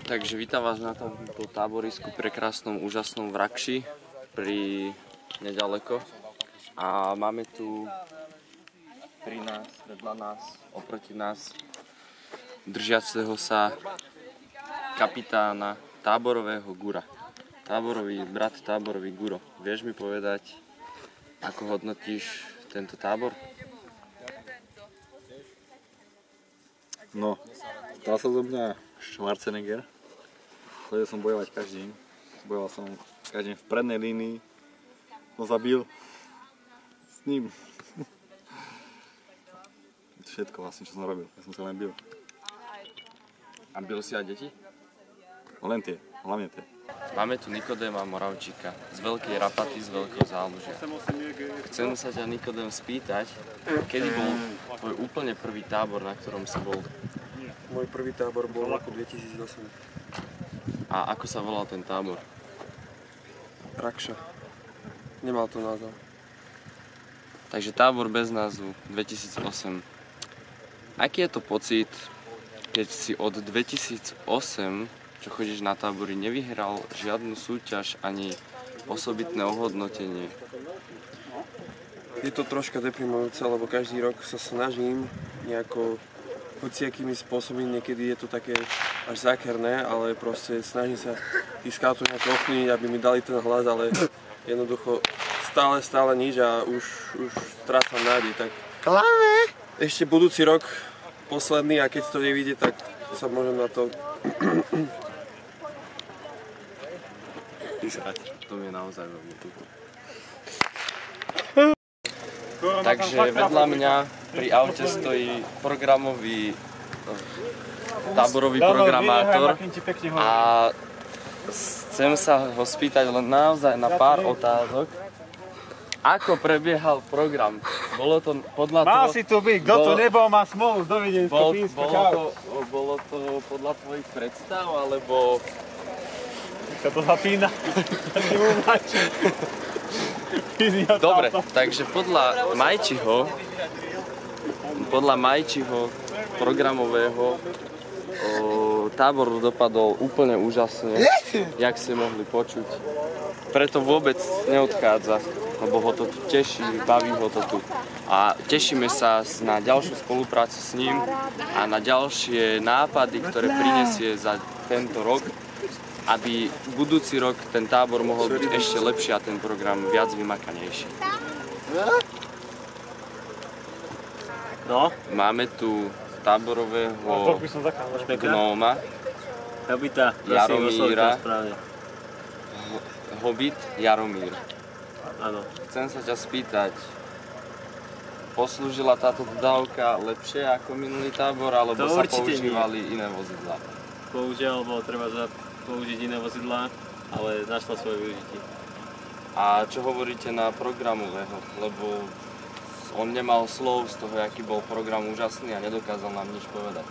Takže vítam vás na tomto táborisku prekrásnom, úžasnom v Rakši pri nedaleko. A máme tu pri nás, vedľa nás, oproti nás držiaceho sa kapitána táborového Gura. Brat táborový Guro. Vieš mi povedať, ako hodnotíš tento tábor? No, stal sa zo mňa Schwarzenegger. Chodil som bojovať každý deň. Bojoval som každý deň v prednej línii. No zabil s ním. Všetko vlastne, čo som robil. Ja som sa len bil. A bil si aj deti? No len tie, hlavne tie. Máme tu Nikodéma Moravčíka z Veľkej Rapaty, z Veľkého Zálužia. Chcem sa ťa, Nikodém, spýtať, kedy bol tvoj úplne prvý tábor, na ktorom si bol? Môj prvý tábor bol v roku 2008. A ako sa volal ten tábor? Rakša. Nemal to názov. Takže tábor bez názvu 2008. Aký je to pocit, keď si od 2008, čo chodíš na tábory, nevyhral žiadnu súťaž ani osobitné ohodnotenie? Je to troška deprimujúce, lebo každý rok sa snažím nejako hociakými spôsobmi, niekedy je to také až zákerné, ale proste snažím sa tých scoutov nejako ovplyvniť, aby mi dali ten hlas, ale jednoducho stále nič a už strácam nádej. Tak ešte budúci rok, posledný, a keď to nevidie, tak sa môžem na to písať. To mi je naozaj veľmi ľúto. Takže vedľa mňa pri aute stojí táborový programátor a chcem sa ho spýtať len naozaj na pár otázok. Ako prebiehal program? Bolo to podľa toho... Mal si tu byť, kto tu nebol, má smolu, dovidensko, písko, čau. Bolo to podľa tvojich predstav, alebo... Sa to zapína, Dobre, takže podľa Majčiho programového tábor dopadol úplne úžasne, jak ste mohli počuť. Preto vôbec neodchádza, lebo ho to tu teší, baví ho to tu. A tešíme sa na ďalšiu spoluprácu s ním a na ďalšie nápady, ktoré prinesie za tento rok, aby budúci rok ten tábor mohol byť ešte lepší a ten program viac vymakanejší. No? Máme tu táborového gnóma, Jaromíra, Hobit Jaromír. Áno. Chcem sa ťa spýtať, poslúžila táto dodávka lepšie ako minulý tábor, alebo to sa používali iné vozidlá? Bohužiaľ, bolo treba použiť iné vozidlá, ale našla svoje využitie. A čo hovoríte na programového? Lebo on nemal slov z toho, aký bol program úžasný a nedokázal nám nič povedať.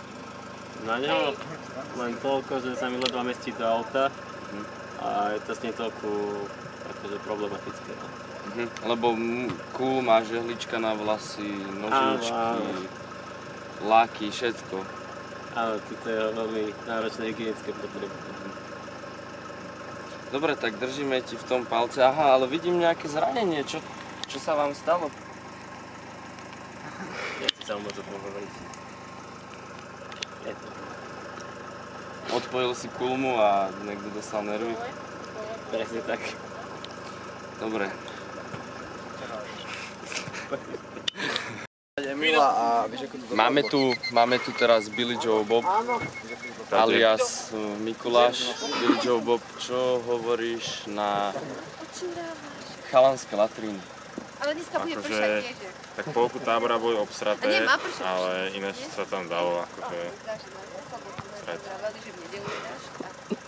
Na neho len toľko, že sa mi ledva mestí do auta a je to s ním toľko akože problematické. Lebo cool má žehlička na vlasy, nožičky, láky, všetko. Áno, toto je veľmi náročné hygienické potreby. Dobre, tak držíme ti v tom palce. Aha, ale vidím nejaké zranenie. Čo sa vám stalo? Nechci sa mu to pohovoriť. Odpojil si kulmu a niekto dostal nervy? Presne tak. Dobre. Máme tu teraz Billy Joe Bob, alias Mikuláš. Billy Joe Bob, čo hovoríš na chalanské latríny? Ale dneska bude pršať, vieš. Tak polku tábora boli obsraté, ale iné sa tam dalo akože srať.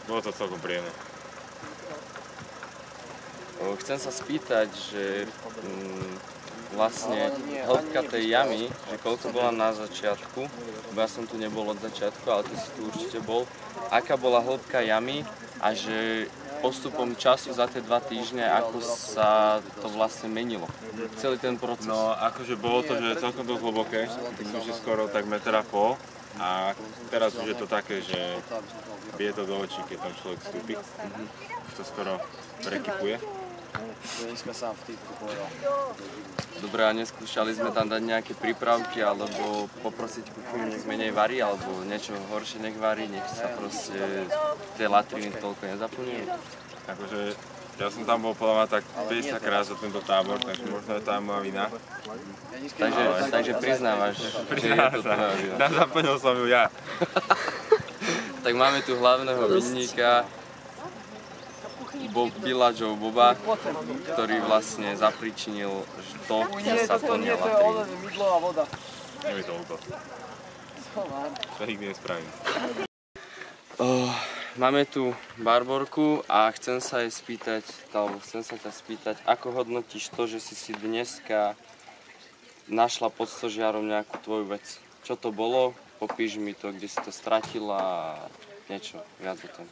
Bolo to celkom príjemné. Chcem sa spýtať, že vlastne hĺbka tej jamy, že koľko bola na začiatku, lebo ja som tu nebol od začiatku, ale ty si tu určite bol, aká bola hĺbka jamy a že postupom času za tie 2 týždne, ako sa to vlastne menilo, celý ten proces. No akože bolo to, že celkom dosť hlboké, myslím, že skoro tak 1,5 m A teraz už je to také, že bije to do očí, keď tam človek vstúpi. Už to skoro prekypuje. Dobre, a neskúšali sme tam dať nejaké prípravky, alebo poprosiť kuchyňu, nech menej varí, alebo niečo horšie nech varí, nech sa proste tie latriny toľko nezaplňujú? Akože ja som tam bol podľa mňa tak 50 krát za tento tábor, takže možno je to aj moja vina. Takže priznávaš, že je to tvoja vina. Zaplnil som ju ja. Tak máme tu hlavného vinníka, Biladžov Boba, ktorý vlastne zapričinil to, že sa plnia latriny. Je mi to ľúto. To nikdy nespravím. Máme tu Barborku a chcem sa ťa spýtať, ako hodnotíš to, že si dneska našla pod stožiarom nejakú tvoju vec? Čo to bolo? Popíš mi to, kde si to stratila a niečo viac o tom.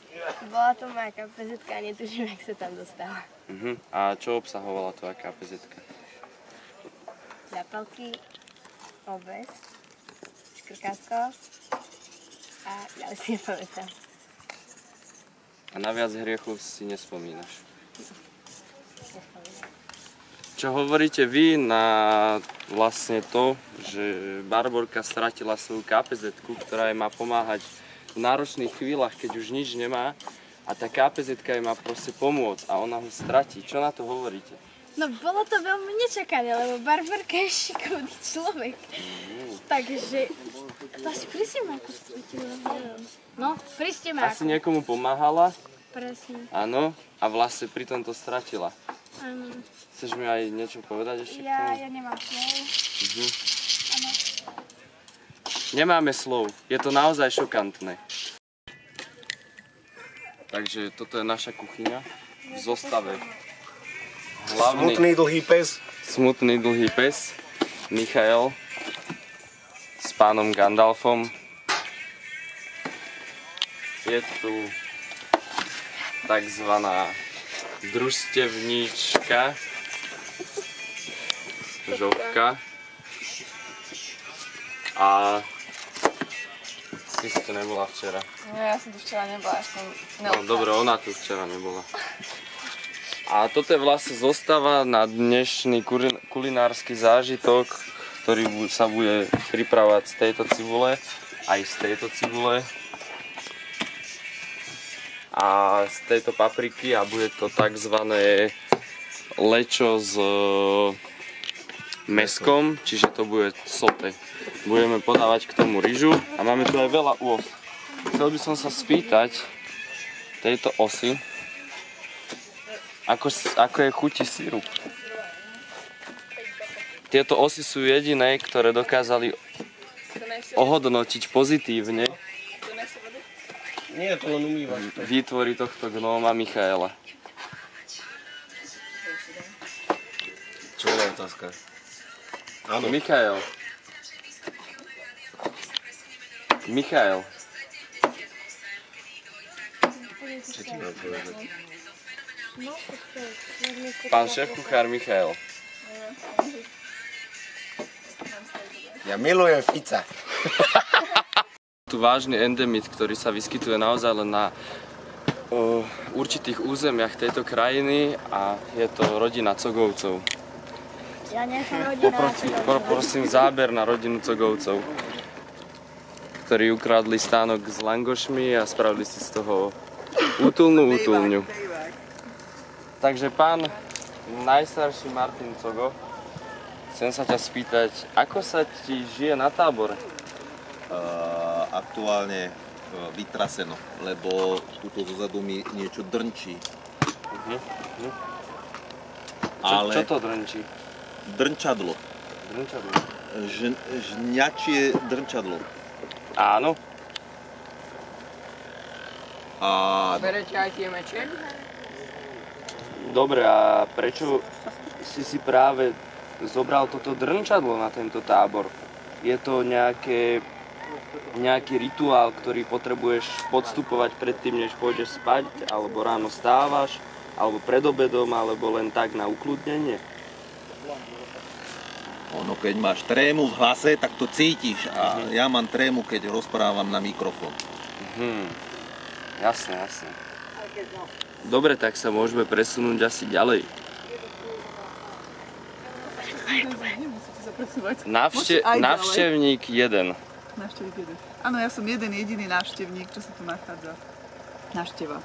Bola to moja KPZ-ka a netuším, jak sa tam dostala. A čo obsahovala tvoja KPZ-ka? Zápalky, obväz, škrkátko a ďalej si nepamätám. A na viac hriechov si nespomínaš. Čo hovoríte vy na vlastne to, že Barborka stratila svoju KPZ-ku, ktorá jej má pomáhať v náročných chvíľach, keď už nič nemá a tá KPZ-ka jej má proste pomôcť a ona ho stratí. Čo na to hovoríte? No bolo to veľmi nečakané, lebo Barborka je šikovný človek. Takže to asi prísime ako stratila. No, prísime ako. Asi niekomu pomáhala? Presne. Áno, a vlastne pri tom to stratila. Áno. Chceš mi aj niečo povedať ešte k tomu? Ja nemám slov. Áno. Nemáme slov, je to naozaj šokantné. Takže toto je naša kuchyňa v zostave. Smutný dlhý pes, Michael s pánom Gandalfom. Je tu takzvaná družstevníčka Žovka. A ty si tu nebola včera. Ja som tu včera nebola, ja som No dobre, ona tu včera nebola. A toto je vlastne zostava na dnešný kulinársky zážitok, ktorý sa bude pripravať z tejto cibule, aj z tejto cibule a z tejto papriky a bude to takzvané lečo s mäskom, čiže to bude sote. Budeme podávať k tomu ryžu a máme tu aj veľa os. Chcel by som sa spýtať tejto osy, ako je chutí sirup. Tieto osy sú jediné, ktoré dokázali ohodnotiť pozitívne výtvory tohto gnóma Michaela. Čo je otázka? Áno. Michael. Čo ti mám povedať? Pán šéf-kuchár Michael. Ja milujem Fica. Tu vážny endemit, ktorý sa vyskytuje naozaj len na určitých územiach tejto krajiny a je to rodina Cogovcov. Ja nie som rodina. Poprosím záber na rodinu Cogovcov, ktorí ukradli stánok s langošmi a spravili si z toho útulnú útulňu. Takže pán najstarší Martin Cogo, chcem sa ťa spýtať, ako sa ti žije na tábore? Aktuálne vytraseno, lebo tuto zozadu mi niečo drnčí. Čo to drnčí? Drnčadlo. Žňačie drnčadlo. Áno. Berete aj tie meče? Dobre, a prečo si práve zobral toto drnčadlo na tento tábor? Je to nejaký rituál, ktorý potrebuješ podstupovať predtým, než pôjdeš spať, alebo ráno stávaš, alebo pred obedom, alebo len tak na ukľudnenie? Ono, keď máš trému v hlase, tak to cítiš. A ja mám trému, keď rozprávam na mikrofón. Jasné, jasné. Dobre, tak sa môžeme presunúť asi ďalej. Návštevník 1. Návštevník 1. Áno, ja som jeden jediný návštevník, čo sa tu nachádza. Návšteva.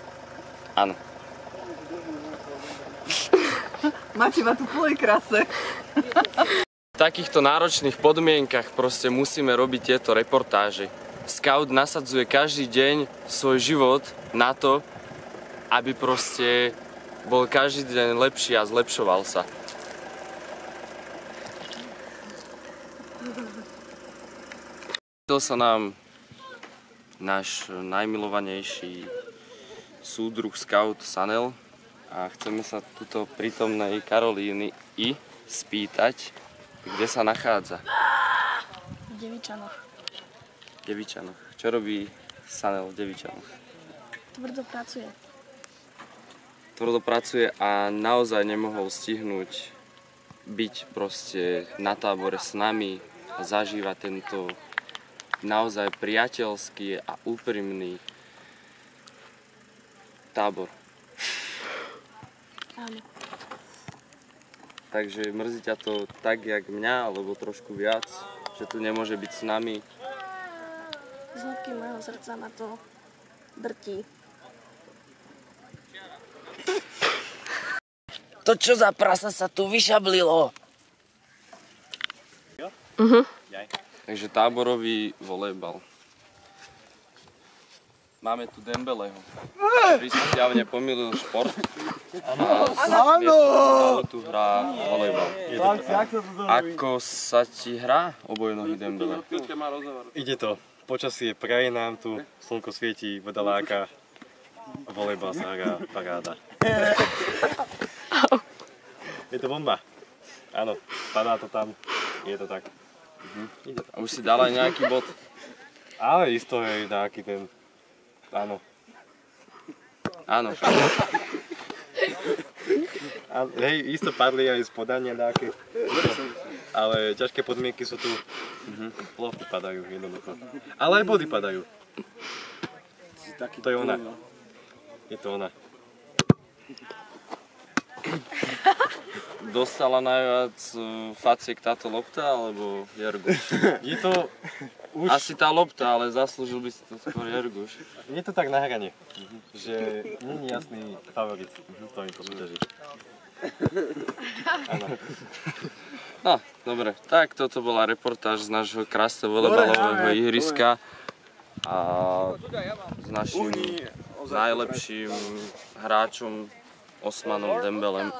Áno. Máte ma tu v plnej krase. V takýchto náročných podmienkach proste musíme robiť tieto reportáže. Scout nasadzuje každý deň svoj život na to, aby proste bol každý deň lepší a zlepšoval sa. Chcel sa nám náš najmilovanejší súdruh Scout Sanel a chceme sa tuto prítomnej Karolíny I spýtať, kde sa nachádza. V Devičanoch. V Devičanoch. Čo robí Sanel v Devičanoch? Tvrdo pracuje. Tvrdo pracuje a naozaj nemohol stihnúť byť proste na tábore s nami a zažívať tento naozaj priateľský a úprimný tábor. Áno. Takže mrzí ťa to tak, jak mňa, alebo trošku viac, že tu nemôže byť s nami. Z hĺbky môjho srdca ma to drtí. To čo za prasa sa tu vyšablilo? Takže táborový volejbal. Máme tu Dembeleho, ktorý si zjavne pomýlil šport a miesto futbalu tu hrá volejbal. Ako sa ti hrá obojnohý Dembele? Ide to. Počasie praje nám tu, slnko svietí, voda láka, volejbal sa hrá paráda. Je to bomba. Áno, padá to tam, je to tak. A už si dal aj nejaký bod? Ale isto je nejaký ten, áno. Áno. Hej, isto padli aj z podania nejaké, ale ťažké podmienky sú tu. Lopty padajú jednoducho. Ale aj body padajú. To je ona. Je to ona. Dostala najviac faciek táto lopta, alebo Jerguš? Je to už... Asi tá lopta, ale zaslúžil by si to skôr Jerguš. Je to tak na hrane, že nie je jasný favorit, ktorý to súťaží. No, dobre. Tak toto bola reportáž z nášho krásneho volejbalového ihriska a s našim najlepším hráčom Osmanom Dembelem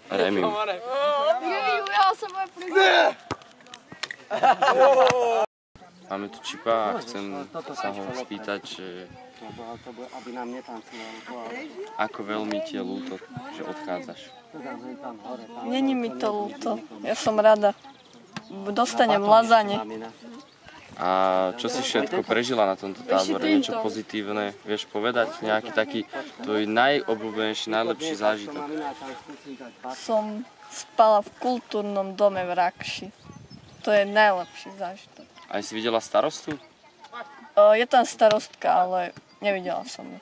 Remim. Ja som moje prízor. Máme tu Čipa a chcem sa ho spýtať, že ako veľmi ti je ľúto, že odchádzaš. Není mi to ľúto, ja som rada. Dostanem lazane. A čo si všetko prežila na tomto tábore? Niečo pozitívne? Vieš povedať? Nejaký taký tvoj najobľúbenejší, najlepší zážitok? Som spala v kultúrnom dome v Rakši. To je najlepší zážitok. Aj si videla starostu? Je tam starostka, ale nevidela som ju.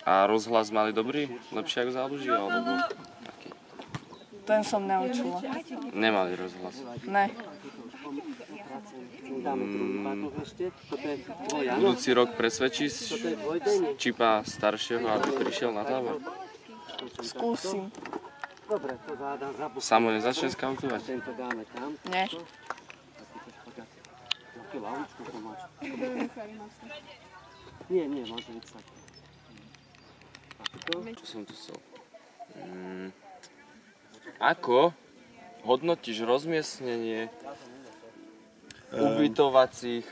A rozhlas mali dobrý? Lepšie ako záluží? Alebo aký? Ten som neučula. Nemali rozhlas? Ne. Budúci rok presvedčíš Čipa staršieho, aby prišiel na tábor? Skúsim. Samo nezačne skautovať? Nie. Čo som tu chcel? Ako hodnotíš rozmiestnenie ubytovacích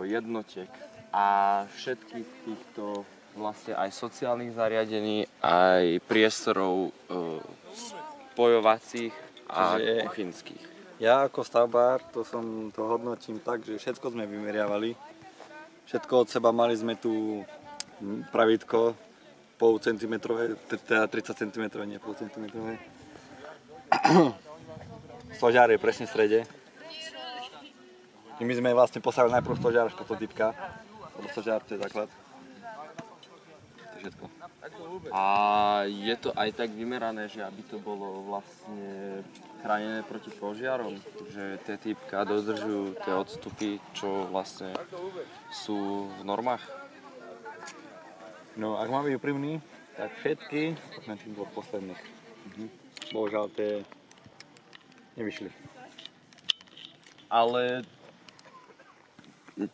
jednotiek a všetkých týchto vlastne aj sociálnych zariadení, aj priestorov spojovacích a kuchynských? Ja ako stavbár to hodnotím tak, že všetko sme vymeriavali. Všetko od seba mali sme tu pravítko pol centimetrové, teda 30 cm, nie pol centimetrové. stožiar je presne v strede. I my sme vlastne postavili najprv stožiar, až potom typka. Lebo stožiar to je základ. To je všetko. A je to aj tak vymerané, že aby to bolo vlastne chránené proti požiarom, že tie typka dodržujú tie odstupy, čo vlastne sú v normách? No, ak máme byť úprimný, tak všetky, okrem tých dvoch posledných, bohužiaľ tie nevyšli. Ale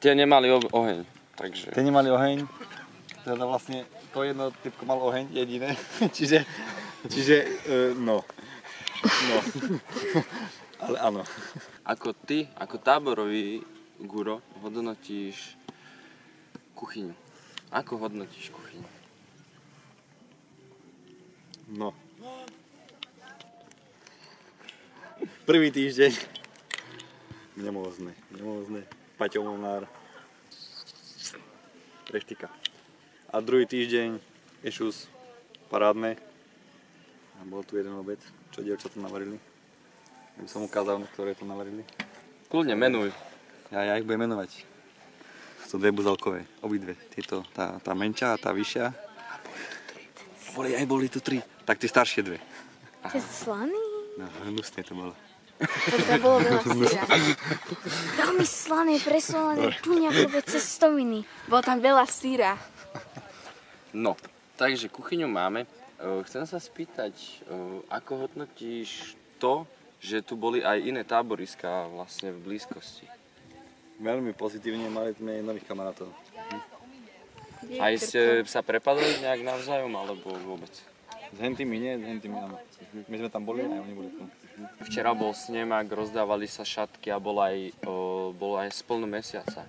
tie nemali oheň, takže... Tie nemali oheň, teda vlastne to jedno typko malo oheň, jediné, čiže no. Ale áno. Ako ty, ako táborový guro, hodnotíš kuchyňu? Ako hodnotíš kuchyňu? No. Prvý týždeň. Nemôžne. Paťo Molnár. Reštika. A druhý týždeň Ešus. Parádne. A bol tu jeden obed, čo dievčatá navarili. Ja by som ukázal, ktoré to navarili. Kľudne, menuj. Ja ich budem menovať. Sú dve buzalkové, obidve. Tieto, tá menšia a tá vyššia. Boli tu tri. Tak tie staršie dve. To je slaný? No, hnusné to bolo. To bolo veľa síra. Veľmi slané, presolané, tuňakové cestoviny. Bolo tam veľa síra. No, takže kuchyňu máme. Chcem sa spýtať, ako hodnotíš to, že tu boli aj iné táboriská vlastne v blízkosti? Veľmi pozitívne, mali sme nových kamarátov. Aj ste sa prepadli nejak navzájom, alebo vôbec? S hentými nie, s hentými áno. My sme tam boli, aj oni boli tu. Včera bol snemak, rozdávali sa šatky a bolo aj splno mesiaca.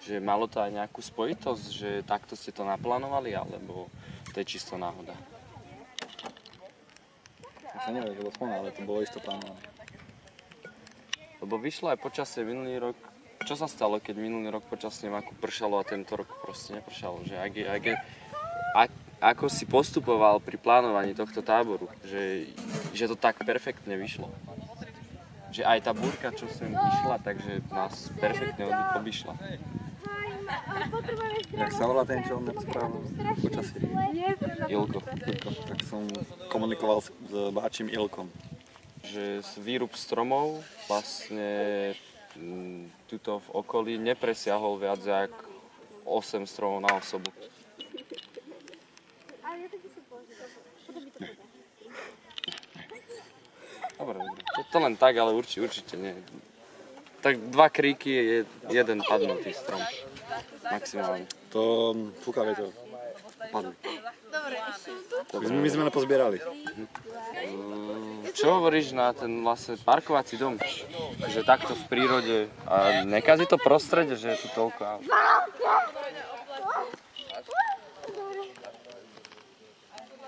Že malo to aj nejakú spojitosť, že takto ste to naplánovali, alebo to je čisto náhoda? Ja sa neviem, že bolo splno, ale to bolo isto plánované. Lebo vyšlo aj počasie minulý rok. Čo sa stalo, keď minulý rok počas snemáku pršalo a tento rok proste nepršalo? Že ako si postupoval pri plánovaní tohto táboru? Že to tak perfektne vyšlo? Že aj tá búrka, čo sem išla, takže nás perfektne obišla. Jak sa volá ten, čo on rozprával počasie? Ilko. Tak som komunikoval s báčim Ilkom. Že z výrub stromov vlastne tuto v okolí nepresiahol viac jak 8 stromov na osobu. Dobre. To len tak, ale určite nie. Tak 2 kríky je jeden padnutý strom. Maximálne. To fúka vietor. Padli. My sme nepozbierali. Čo hovoríš na ten vlastne parkovací dom? Že takto v prírode a nekazí to prostredie, že je tu toľko aut?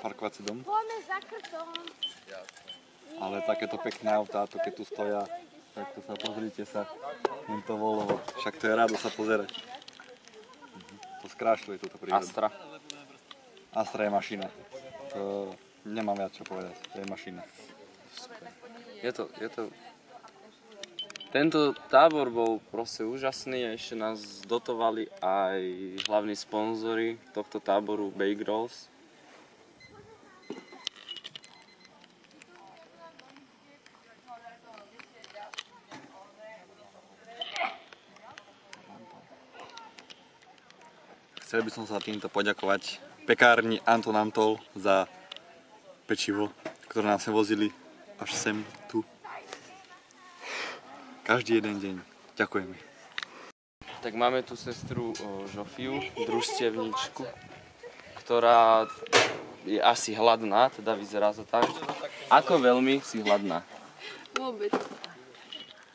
Parkovací dom? Ale takéto pekné autá, to keď tu stoja, tak to sa pozrite sa, len to volovo. Však to je rádo sa pozerať. To skrášľuje túto prírodu. Astra. Astra je mašina. To nemám viac čo povedať, to je mašina. Je to... Tento tábor bol proste úžasný a ešte nás dotovali aj hlavní sponzori tohto táboru Bake Rolls. Chcel by som sa týmto poďakovať pekárni Anton Antol za pečivo, ktoré nás vozili až sem, tu. Každý jeden deň. Ďakujeme. Tak máme tu sestru Žofiu, družstevničku, ktorá je asi hladná, teda vyzerá to tak. Ako veľmi si hladná? Vôbec.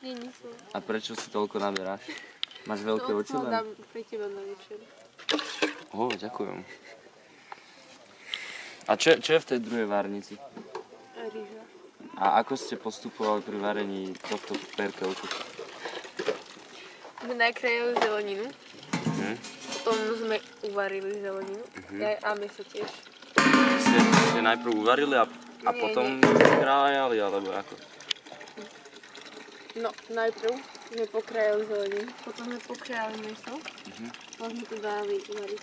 Není som. A prečo si toľko naberáš? Máš veľké oči len? Dám pre teba na večer. Ďakujem. A čo je v tej druhej várnici? Rýža. A ako ste postupovali pri varení tohto perkelku? My nakrájali zeleninu. Potom sme uvarili zeleninu. A mäso tiež. Ste najprv uvarili a potom ste krájali, alebo ako? No, najprv sme pokrájali zeleninu, potom sme pokrájali mäso, potom sme to dali uvariť.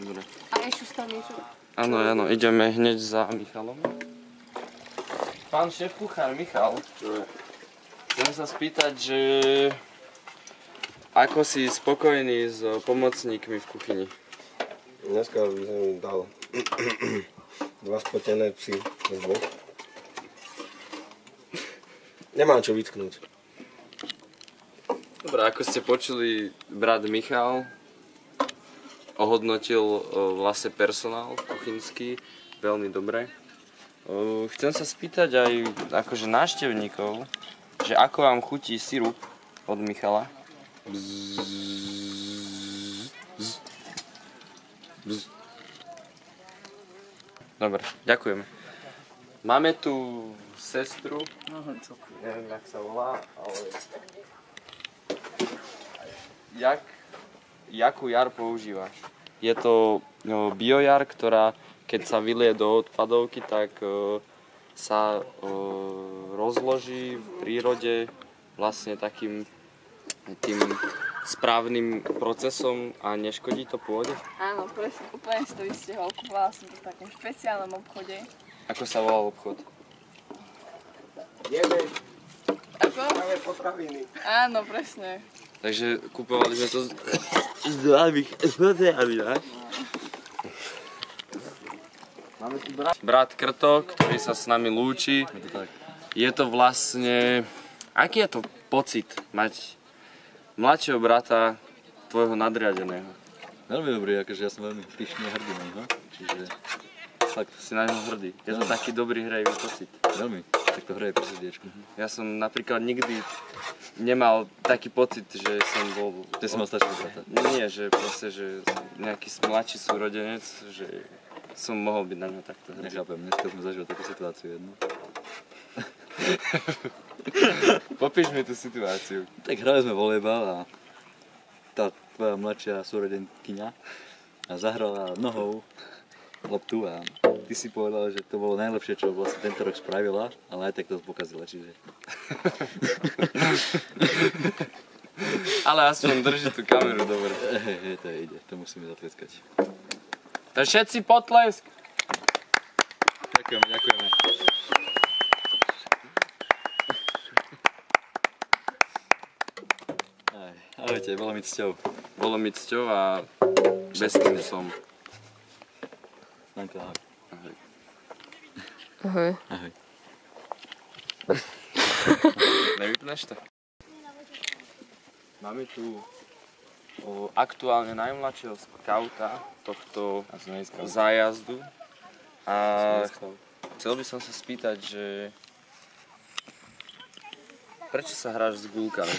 Dobre. A ešte tam niečo. Áno, ideme hneď za Michalom. Pán šéf kuchár Michal, chcem sa spýtať, že ako si spokojný s pomocníkmi v kuchyni? Dneska by som im dal 2 spotené psy z 2. Nemám čo vytknúť. Dobre, ako ste počuli, brat Michal ohodnotil vlastne personál kuchynský veľmi dobre. Chcem sa spýtať aj akože návštevníkov, že ako vám chutí sirup od Michala? Dobre, ďakujeme. Máme tu sestru, neviem jak sa volá, ale jakú jar používaš? Je to biojar, ktorá keď sa vylie do odpadovky, tak sa rozloží v prírode vlastne takým tým správnym procesom a neškodí to pôde? Áno, presne, úplne si to vystihol. Kúpala som to v takom špeciálnom obchode. Ako sa volal obchod? Jeme. Ako? Práve potraviny. Áno, presne. Takže kupovali sme to z zdravých potravín. Máme tu brat Krto, ktorý sa s nami lúči. Je to vlastne... Aký je to pocit mať mladšieho brata tvojho nadriadeného? Veľmi dobrý, akože ja som veľmi pyšný a hrdý na neho, čiže... Fakt, si na neho hrdý. Je to taký dobrý hrejivý pocit. Veľmi, tak to hreje pri srdiečku. Ja som napríklad nikdy nemal taký pocit, že som bol... Ty si mal staršieho brata? Nie, že proste, že nejaký mladší súrodenec, že som mohol byť na ňo takto hrdý. Nechápem, dneska sme zažili takú situáciu jednu. Popíš mi tú situáciu. Tak hrali sme volejbal a tá tvoja mladšia súrodenkyňa zahrala nohou loptu a ty si povedal, že to bolo najlepšie, čo vlastne tento rok spravila, ale aj tak to pokazila, čiže... Ale aspoň drží tú kameru dobre. Hej, to ide, to musíme zatlieskať. Tak všetci potlesk! Ďakujeme, ďakujeme. Ahojte, bolo mi cťou. Bolo mi cťou a bez tým som. Danko, ahoj. Ahoj. Ahoj. Nevypneš to? Máme tu aktuálne najmladšieho skauta tohto zájazdu. A chcel by som sa spýtať, že prečo sa hráš s gulkami?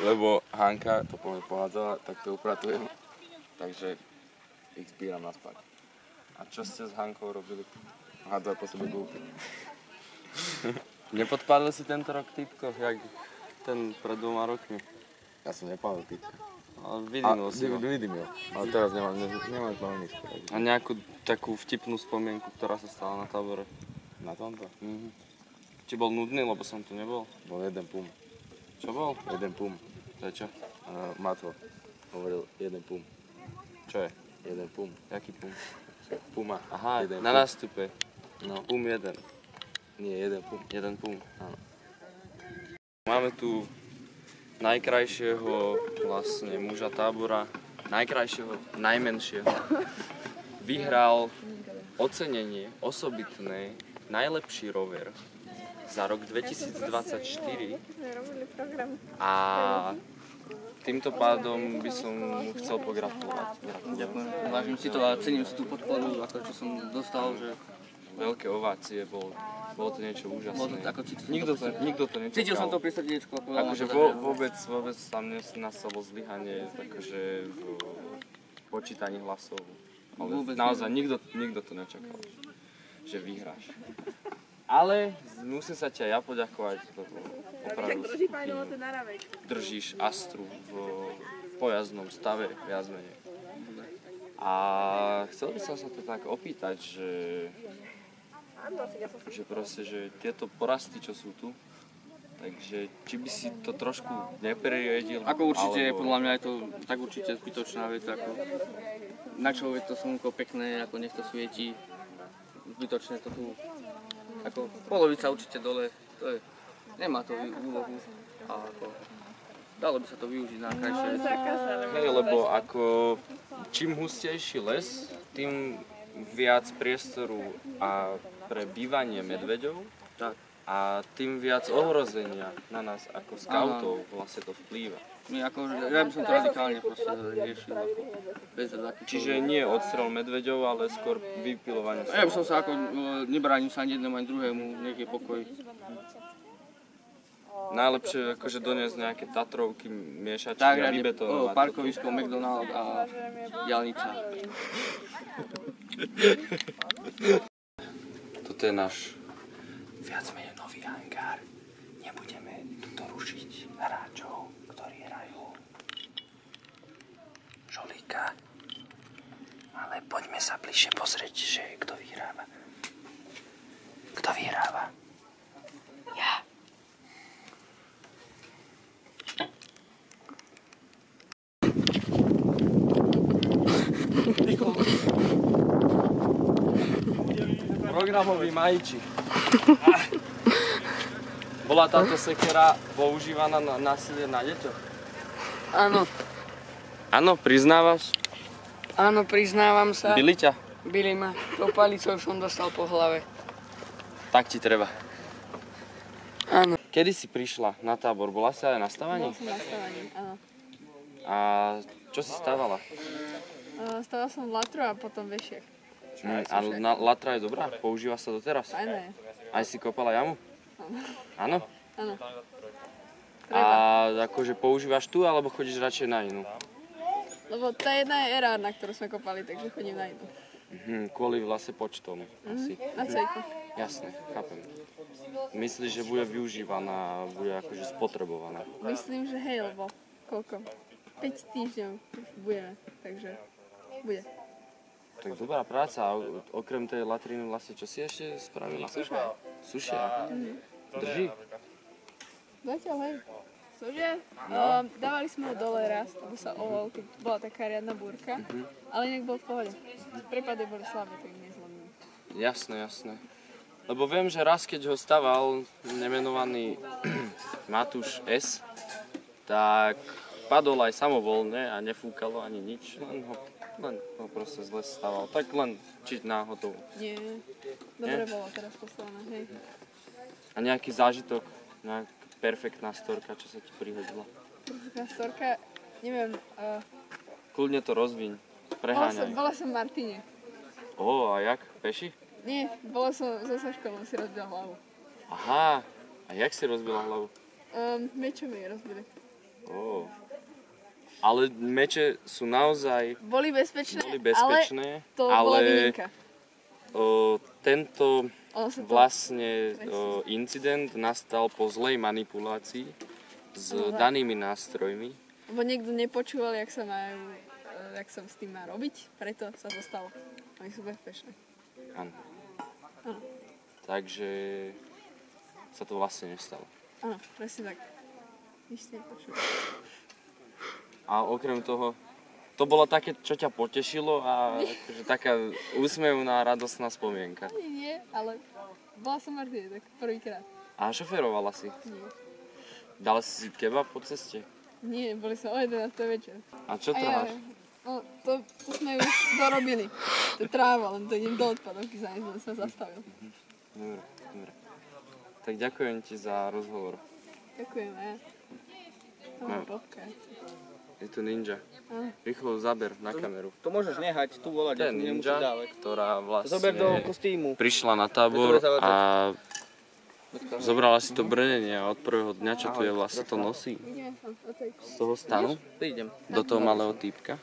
Lebo Hanka to pohádzala, tak to upratujem. Takže ich zbíram naspäť. A čo ste s Hankou robili? Hádzali po sebe gulky. Nepodpálil si tento rok týpko, jak ten pred 2 rokmi? Ja som nepálil týpko. Ale vydymil si ho. Vydymil, ale teraz nemám nič. A nejakú takú vtipnú spomienku, ktorá sa stala na tábore? Na tomto? Či bol nudný, lebo som tu nebol? Bol jeden pum. Čo bol? Jeden pum. To je čo? Mato hovoril jeden pum. Čo je? Jeden pum. Jaký pum? Puma. Aha, jeden na pum. nástupe. No. Pum jeden. Nie, jeden pum. Jeden pum. Áno. Máme tu najkrajšieho vlastne muža tábora. Najkrajšieho, najmenšieho. Vyhral ocenenie osobitné najlepší rover za rok 2024 a týmto pádom by som mu chcel pogratulovať. Vážim si to a cením si tú podporu, ako čo som dostal, že... Veľké ovácie, bolo to niečo úžasné. Nikto to nečakal. Cítil som to pri srdiečku. Akože vôbec tam nastalo zlyhanie akože v počítaní hlasov. Ale naozaj nikto to nečakal, že vyhráš. Ale musím sa ti aj ja poďakovať, lebo opravdu držíš Astru v pojazdnom stave, viac menej. A chcel by som sa to tak opýtať, že že proste, že tieto porasty, čo sú tu, takže či by si to trošku nepreriedil? Ako určite, alebo... podľa mňa je to tak určite zbytočná vec, ako na čo je to slnko pekné, ako nech to svieti, zbytočné to tu, ako polovica určite dole, to je, nemá to úlohu a ako dalo by sa to využiť na krajšie veci. Hej, lebo ako čím hustejší les, tým viac priestoru a pre bývanie medveďov a tým viac ohrozenia na nás ako skautov vlastne to vplýva. Ja by som to radikálne proste riešil ako bez takých... Čiže nie odstrel medveďov, ale skôr vypilovanie. Ja by som sa ako nebránim sa ani jednému ani druhému, nech je pokoj. Najlepšie akože doniesť nejaké Tatrovky, miešačky tak, a vybetonovať. Parkovisko, McDonald a diaľnica. Toto je náš viac menej nový hangár. Nebudeme tuto rušiť hráčov, ktorí hrajú žolíka. Ale poďme sa bližšie pozrieť, že kto vyhráva. Kto vyhráva? Ja. Programový majiči. Bola táto sekera používaná na násilie na deťoch? Áno. Áno, priznávaš? Áno, priznávam sa. Bili ťa? Bili ma. To palicou som dostal po hlave. Tak ti treba. Áno. Kedy si prišla na tábor? Bola si aj na stávaní? Bola som na stávaní, áno. A čo si stávala? Stávala som latru a potom vešiak. A latra je dobrá? Používa sa doteraz? Aj ne. Aj si kopala jamu? Áno. Áno? Áno. A akože používaš tu, alebo chodíš radšej na inú? Lebo tá jedna je erár, na ktorú sme kopali, takže chodím na inú. Kvôli vlastne počtom asi. Na cejku. Jasné, chápem. Myslíš, že bude využívaná, bude akože spotrebovaná? Myslím, že hej, lebo koľko? 5 týždňov budeme, takže bude. Tak dobrá práca. A okrem tej latriny vlastne čo si ešte spravila? Sušia. Sušia? Drží? Zatiaľ hej. Cože? No. Dávali sme ho dole raz, lebo sa ohol, keď bola taká riadna búrka, ale inak bol v pohode. Prepady boli slabé, tak nezlomili. Jasné, jasné. Lebo viem, že raz, keď ho staval nemenovaný Matúš S., tak padol aj samovolne a nefúkalo ani nič, len ho proste zle staval. Tak len čiť náhodou. Nie, dobre bolo teraz poslané, hej. A nejaký zážitok, nejaká perfektná storka, čo sa ti prihodila? Perfektná storka, neviem. Kľudne to rozviň, preháňaj. Bola som v Martine. A jak? Peši? Nie, bola som so Saškou, si rozbila hlavu. Aha, a jak si rozbila hlavu? Meče mi rozbili. Ale meče sú naozaj... Boli bezpečné, ale to bola výnimka. Tento vlastne incident nastal po zlej manipulácii s danými nástrojmi. Lebo niekto nepočúval, jak sa s tým má robiť, preto sa to stalo. Oni sú bezpečné. Áno. Takže sa to vlastne nestalo. Áno, presne tak. Nič nepočul. A okrem toho, to bolo také, čo ťa potešilo a akože taká úsmevná, radostná spomienka. Nie, ale bola som Martine, tak prvýkrát. A šoférovala si? Nie. Dala si kebab po ceste? Nie, boli sme o 11. večer. A čo trháš? No, to sme už dorobili. To je tráva, len to idem do odpadovky za ním, som zastavil. Dobre. Tak ďakujem ti za rozhovor. Ďakujem aj ja. To mám bodka. Je tu ninja. Rýchlo zaber na kameru. To môžeš nehať, tu volať, to je ninja, ktorá vlastne zober do kostýmu. Prišla na tábor a zobrala si to brnenie a od prvého dňa, čo tu je, vlastne to nosí. Z toho stanu do toho malého týpka.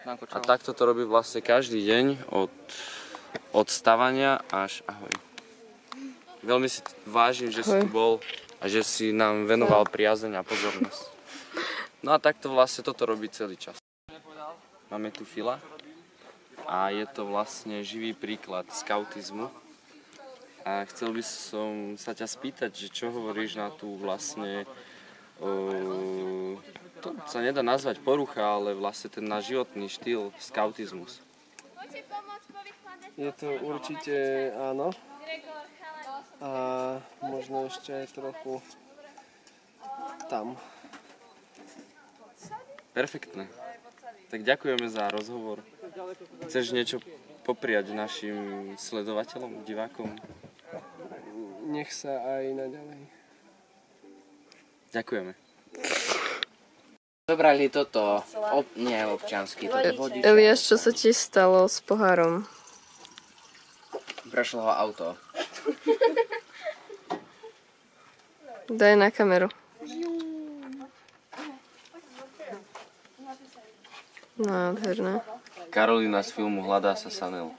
A takto to robí vlastne každý deň od stavania až ahoj. Veľmi si vážim, že si tu bol a že si nám venoval priazeň a pozornosť. No a takto vlastne toto robí celý čas. Máme tu Fila a je to vlastne živý príklad skautizmu A chcel by som sa ťa spýtať, že čo hovoríš na tú vlastne, to sa nedá nazvať porucha, ale vlastne ten náš životný štýl, skautizmus. Je to určite áno. A možno ešte aj trochu tam. Perfektné. Tak ďakujeme za rozhovor. Chceš niečo popriať našim sledovateľom, divákom? Nech sa aj naďalej. Ďakujeme. Zobrali toto, nie občiansky, toto vodič. Eliáš, čo sa ti stalo s pohárom? Prešlo ho auto. Daj na kameru. Nádherné. Karolina z filmu Hľadá sa Sanel.